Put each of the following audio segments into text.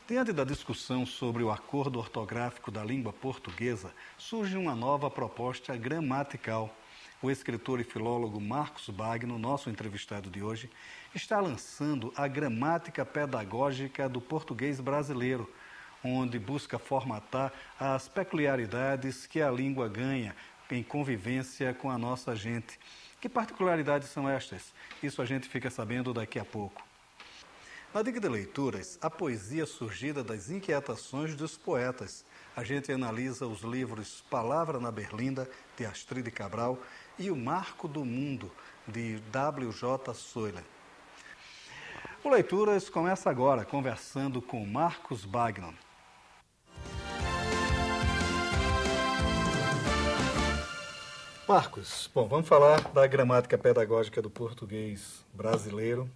Diante da discussão sobre o acordo ortográfico da língua portuguesa, surge uma nova proposta gramatical. O escritor e filólogo Marcos Bagno, nosso entrevistado de hoje, está lançando a Gramática Pedagógica do Português Brasileiro, onde busca formatar as peculiaridades que a língua ganha em convivência com a nossa gente. Que particularidades são estas? Isso a gente fica sabendo daqui a pouco. Na Dica de Leituras, a poesia surgida das inquietações dos poetas. A gente analisa os livros Palavra na Berlinda, de Astrid Cabral, e O Marco do Mundo, de W.J. Soiller. O Leituras começa agora, conversando com Marcos Bagno. Marcos, bom, vamos falar da gramática pedagógica do português brasileiro.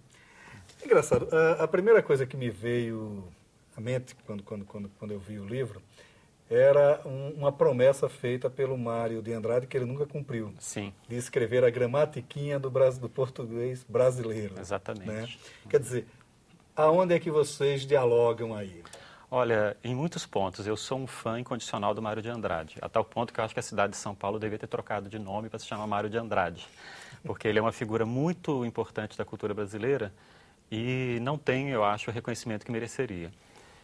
Engraçado, a primeira coisa que me veio à mente quando eu vi o livro era uma promessa feita pelo Mário de Andrade que ele nunca cumpriu. Sim. De escrever a gramatiquinha do português brasileiro. Exatamente. Né? Quer dizer, aonde é que vocês dialogam aí? Olha, em muitos pontos, eu sou um fã incondicional do Mário de Andrade, a tal ponto que eu acho que a cidade de São Paulo devia ter trocado de nome para se chamar Mário de Andrade, porque ele é uma figura muito importante da cultura brasileira e não tem, eu acho, o reconhecimento que mereceria.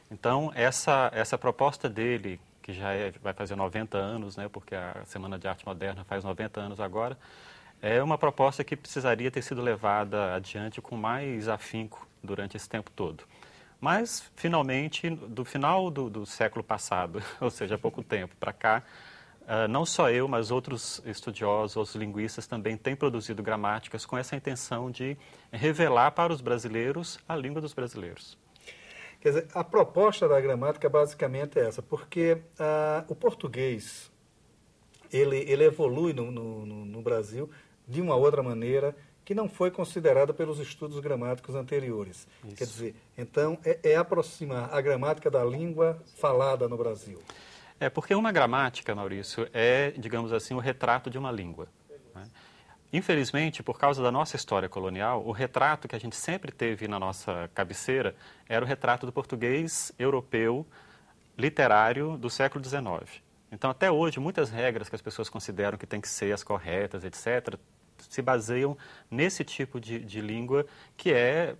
Então, essa proposta dele, que já vai fazer 90 anos, né, porque a Semana de Arte Moderna faz 90 anos agora, é uma proposta que precisaria ter sido levada adiante com mais afinco durante esse tempo todo. Mas, finalmente, do final do século passado, ou seja, há pouco tempo para cá, não só eu, mas outros estudiosos, outros linguistas também têm produzido gramáticas com essa intenção de revelar para os brasileiros a língua dos brasileiros. Quer dizer, a proposta da gramática basicamente é essa, porque o português, ele evolui no Brasil de uma outra maneira que não foi considerada pelos estudos gramáticos anteriores. Isso. Quer dizer, então, é aproximar a gramática da língua falada no Brasil. É, porque uma gramática, Maurício, é, digamos assim, o retrato de uma língua, né? Infelizmente, por causa da nossa história colonial, o retrato que a gente sempre teve na nossa cabeceira era o retrato do português europeu literário do século XIX. Então, até hoje, muitas regras que as pessoas consideram que têm que ser as corretas, etc., se baseiam nesse tipo de língua que é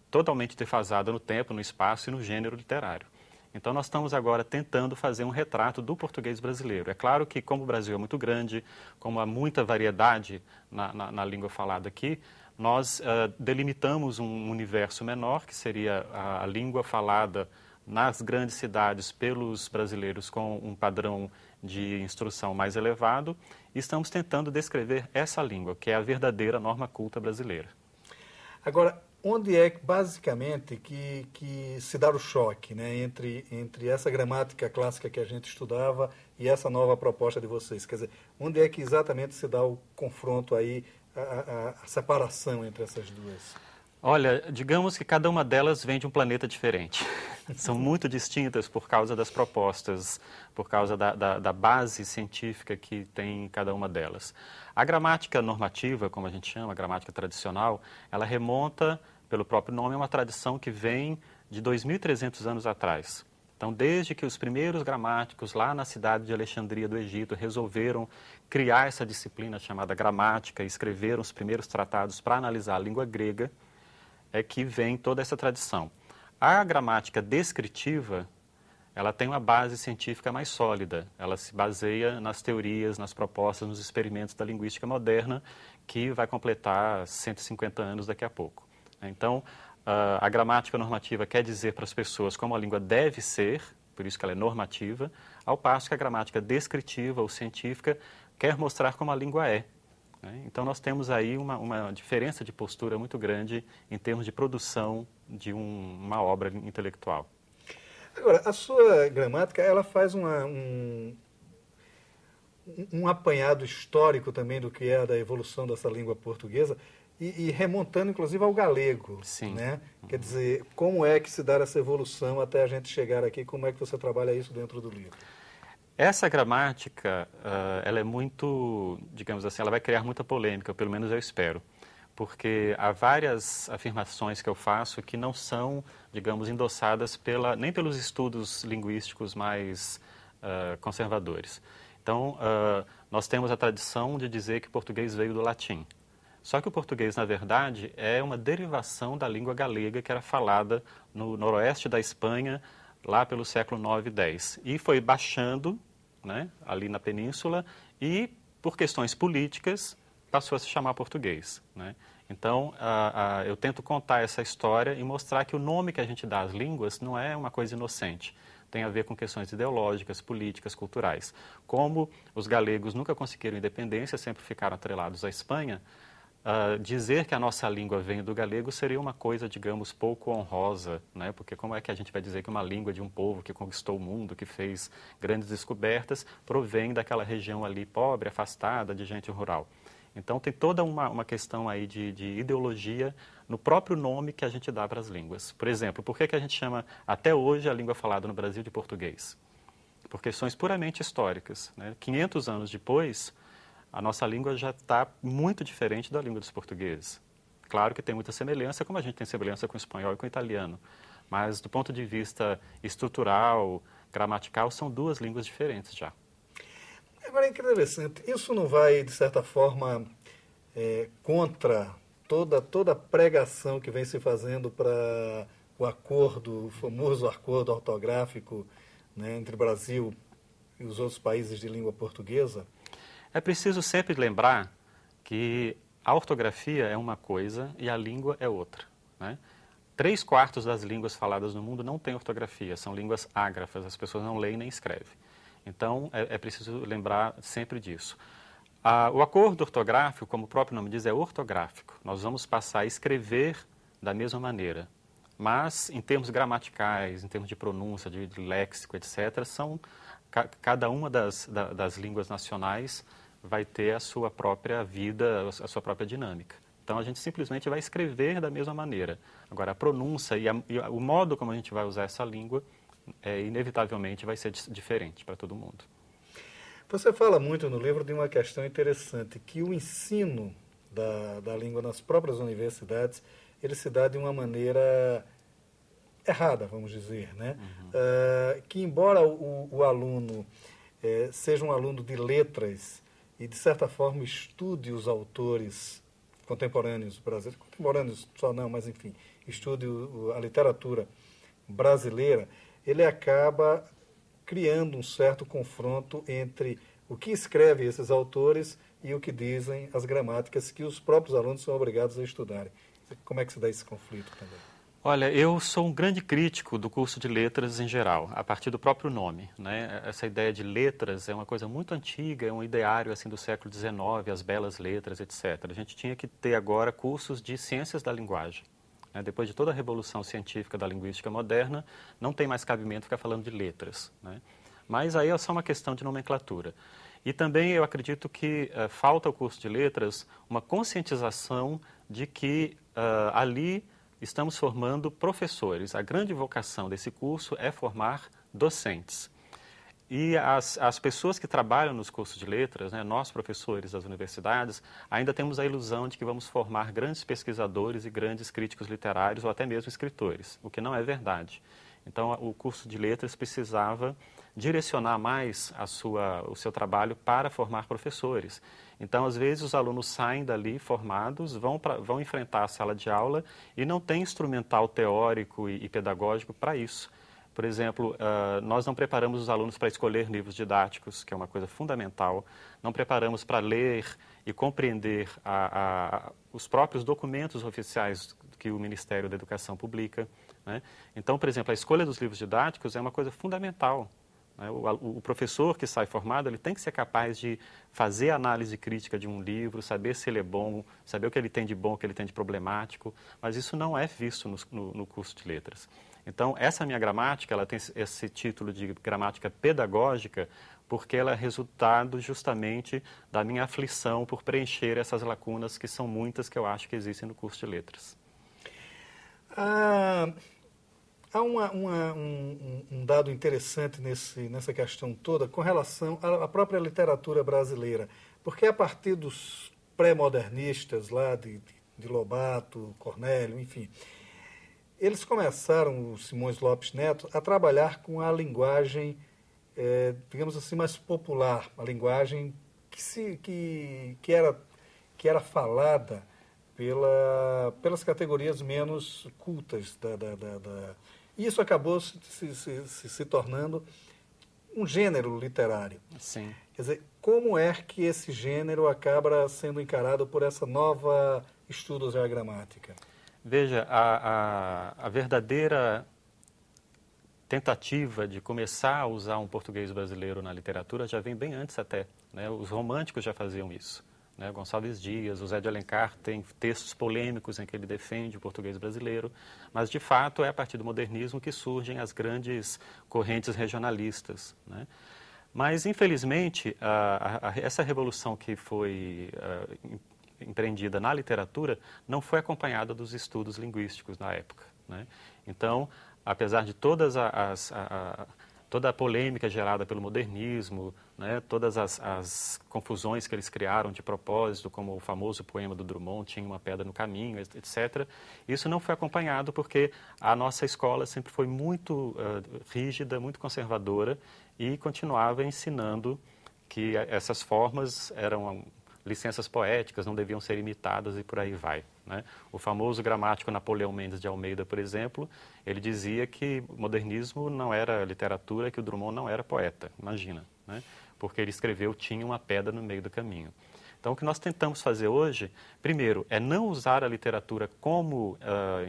totalmente defasada no tempo, no espaço e no gênero literário. Então, nós estamos agora tentando fazer um retrato do português brasileiro. É claro que, como o Brasil é muito grande, como há muita variedade na língua falada aqui, nós delimitamos um universo menor, que seria a língua falada nas grandes cidades pelos brasileiros com um padrão de instrução mais elevado, e estamos tentando descrever essa língua, que é a verdadeira norma culta brasileira. Agora, onde é basicamente que se dá o choque, né, entre essa gramática clássica que a gente estudava e essa nova proposta de vocês? Quer dizer, onde é que exatamente se dá o confronto aí, a separação entre essas duas? Olha, digamos que cada uma delas vem de um planeta diferente. São muito distintas por causa das propostas, por causa da base científica que tem cada uma delas. A gramática normativa, como a gente chama, a gramática tradicional, ela remonta, pelo próprio nome, a uma tradição que vem de 2.300 anos atrás. Então, desde que os primeiros gramáticos lá na cidade de Alexandria do Egito resolveram criar essa disciplina chamada gramática e escreveram os primeiros tratados para analisar a língua grega, é que vem toda essa tradição. A gramática descritiva, ela tem uma base científica mais sólida. Ela se baseia nas teorias, nas propostas, nos experimentos da linguística moderna, que vai completar 150 anos daqui a pouco. Então, a gramática normativa quer dizer para as pessoas como a língua deve ser, por isso que ela é normativa, ao passo que a gramática descritiva ou científica quer mostrar como a língua é. Então, nós temos aí uma diferença de postura muito grande em termos de produção de uma obra intelectual. Agora, a sua gramática, ela faz um apanhado histórico também do que é da evolução dessa língua portuguesa e remontando, inclusive, ao galego. Sim. Né? Quer dizer, como é que se dá essa evolução até a gente chegar aqui? Como é que você trabalha isso dentro do livro? Essa gramática, ela é muito, digamos assim, ela vai criar muita polêmica, pelo menos eu espero. porque há várias afirmações que eu faço que não são, digamos, endossadas nem pelos estudos linguísticos mais conservadores. Então, nós temos a tradição de dizer que o português veio do latim. Só que o português, na verdade, é uma derivação da língua galega que era falada no noroeste da Espanha, lá pelo século IX e X. E foi baixando, né, ali na península e, por questões políticas, passou a se chamar português, né? Então, eu tento contar essa história e mostrar que o nome que a gente dá às línguas não é uma coisa inocente. Tem a ver com questões ideológicas, políticas, culturais. Como os galegos nunca conseguiram independência, sempre ficaram atrelados à Espanha, dizer que a nossa língua vem do galego seria uma coisa, digamos, pouco honrosa, né? Porque como é que a gente vai dizer que uma língua de um povo que conquistou o mundo, que fez grandes descobertas, provém daquela região ali pobre, afastada, de gente rural? Então, tem toda uma questão aí de ideologia no próprio nome que a gente dá para as línguas. Por exemplo, por que a gente chama, até hoje, a língua falada no Brasil de português? Por questões puramente históricas, né? 500 anos depois, a nossa língua já está muito diferente da língua dos portugueses. Claro que tem muita semelhança, como a gente tem semelhança com o espanhol e com o italiano. Mas, do ponto de vista estrutural, gramatical, são duas línguas diferentes já. Agora, é interessante, isso não vai, de certa forma, contra toda a pregação que vem se fazendo para o famoso acordo ortográfico, né, entre o Brasil e os outros países de língua portuguesa? É preciso sempre lembrar que a ortografia é uma coisa e a língua é outra, né? 3/4 das línguas faladas no mundo não têm ortografia, são línguas ágrafas, as pessoas não leem nem escrevem. Então, é preciso lembrar sempre disso. O acordo ortográfico, como o próprio nome diz, é ortográfico. Nós vamos passar a escrever da mesma maneira. Mas, em termos gramaticais, em termos de pronúncia, de léxico, etc., cada uma das línguas nacionais vai ter a sua própria vida, a sua própria dinâmica. Então, a gente simplesmente vai escrever da mesma maneira. Agora, a pronúncia e o modo como a gente vai usar essa língua inevitavelmente vai ser diferente para todo mundo. Você fala muito no livro de uma questão interessante, que o ensino da língua nas próprias universidades, ele se dá de uma maneira errada, vamos dizer, né? Uhum. Que embora o aluno seja um aluno de letras e, de certa forma, estude os autores contemporâneos brasileiros, contemporâneos só não, mas enfim, estude a literatura brasileira, ele acaba criando um certo confronto entre o que escrevem esses autores e o que dizem as gramáticas que os próprios alunos são obrigados a estudarem. Como é que se dá esse conflito também? Olha, eu sou um grande crítico do curso de letras em geral, a partir do próprio nome, né? Essa ideia de letras é uma coisa muito antiga, é um ideário assim do século XIX, as belas letras, etc. A gente tinha que ter agora cursos de ciências da linguagem. Depois de toda a revolução científica da linguística moderna, não tem mais cabimento ficar falando de letras, né? Mas aí é só uma questão de nomenclatura. E também eu acredito que falta ao curso de letras uma conscientização de que ali estamos formando professores. A grande vocação desse curso é formar docentes. E as pessoas que trabalham nos cursos de letras, né, nós professores das universidades, ainda temos a ilusão de que vamos formar grandes pesquisadores e grandes críticos literários ou até mesmo escritores, o que não é verdade. Então, o curso de letras precisava direcionar mais o seu trabalho para formar professores. Então, às vezes, os alunos saem dali formados, vão enfrentar a sala de aula e não tem instrumental teórico e pedagógico para isso. Por exemplo, nós não preparamos os alunos para escolher livros didáticos, que é uma coisa fundamental. Não preparamos para ler e compreender os próprios documentos oficiais que o Ministério da Educação publica, né? Então, por exemplo, a escolha dos livros didáticos é uma coisa fundamental, né? O professor que sai formado, ele tem que ser capaz de fazer a análise crítica de um livro, saber se ele é bom, saber o que ele tem de bom, o que ele tem de problemático, mas isso não é visto no curso de letras. Então, essa minha gramática, ela tem esse título de gramática pedagógica, porque ela é resultado justamente da minha aflição por preencher essas lacunas, que são muitas, que eu acho que existem no curso de letras. Há um dado interessante nessa questão toda com relação à própria literatura brasileira, porque a partir dos pré-modernistas, lá de Lobato, Cornélio, enfim. Eles começaram, o Simões Lopes Neto, a trabalhar com a linguagem, digamos assim, mais popular, a linguagem que era falada pelas categorias menos cultas. E isso acabou se tornando um gênero literário. Sim. Quer dizer, como é que esse gênero acaba sendo encarado por essa nova estudos da gramática? Veja, a verdadeira tentativa de começar a usar um português brasileiro na literatura já vem bem antes até, né? Os românticos já faziam isso, né? Gonçalves Dias, o Zé de Alencar tem textos polêmicos em que ele defende o português brasileiro, mas de fato é a partir do modernismo que surgem as grandes correntes regionalistas, né? Mas, infelizmente, essa revolução que foi empreendida na literatura não foi acompanhada dos estudos linguísticos na época, né? Então, apesar de toda a polêmica gerada pelo modernismo, né, todas as confusões que eles criaram de propósito, como o famoso poema do Drummond, Tinha uma Pedra no Caminho, etc., isso não foi acompanhado porque a nossa escola sempre foi muito rígida, muito conservadora e continuava ensinando que essas formas eram licenças poéticas, não deviam ser imitadas e por aí vai, né? O famoso gramático Napoleão Mendes de Almeida, por exemplo, ele dizia que o modernismo não era literatura, que o Drummond não era poeta, imagina, né? Porque ele escreveu Tinha uma Pedra no Meio do Caminho. Então, o que nós tentamos fazer hoje, primeiro, é não usar a literatura como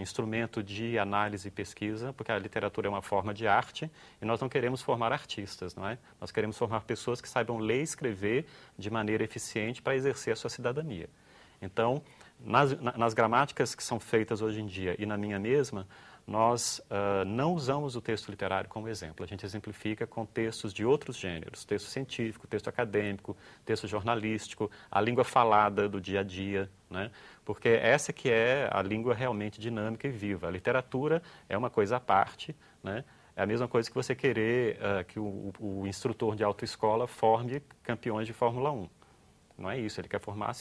instrumento de análise e pesquisa, porque a literatura é uma forma de arte e nós não queremos formar artistas, não é? Nós queremos formar pessoas que saibam ler e escrever de maneira eficiente para exercer a sua cidadania. Então, nas gramáticas que são feitas hoje em dia e na minha mesma, nós não usamos o texto literário como exemplo. A gente exemplifica com textos de outros gêneros, texto científico, texto acadêmico, texto jornalístico, a língua falada do dia a dia, né? Porque essa que é a língua realmente dinâmica e viva. A literatura é uma coisa à parte, né? É a mesma coisa que você querer que o instrutor de autoescola forme campeões de Fórmula 1. Não é isso, ele quer formar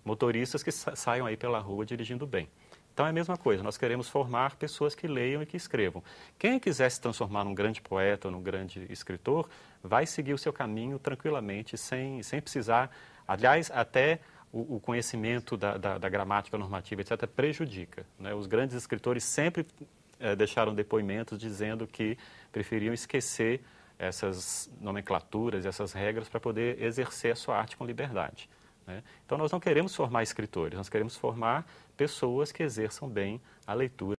motoristas que saiam aí pela rua dirigindo bem. Então é a mesma coisa, nós queremos formar pessoas que leiam e que escrevam. Quem quiser se transformar num grande poeta ou num grande escritor, vai seguir o seu caminho tranquilamente, sem precisar. Aliás, até o conhecimento da gramática normativa, etc., prejudica, né? Os grandes escritores sempre deixaram depoimentos dizendo que preferiam esquecer essas nomenclaturas, essas regras, para poder exercer a sua arte com liberdade, né? Então, nós não queremos formar escritores, nós queremos formar pessoas que exerçam bem a leitura.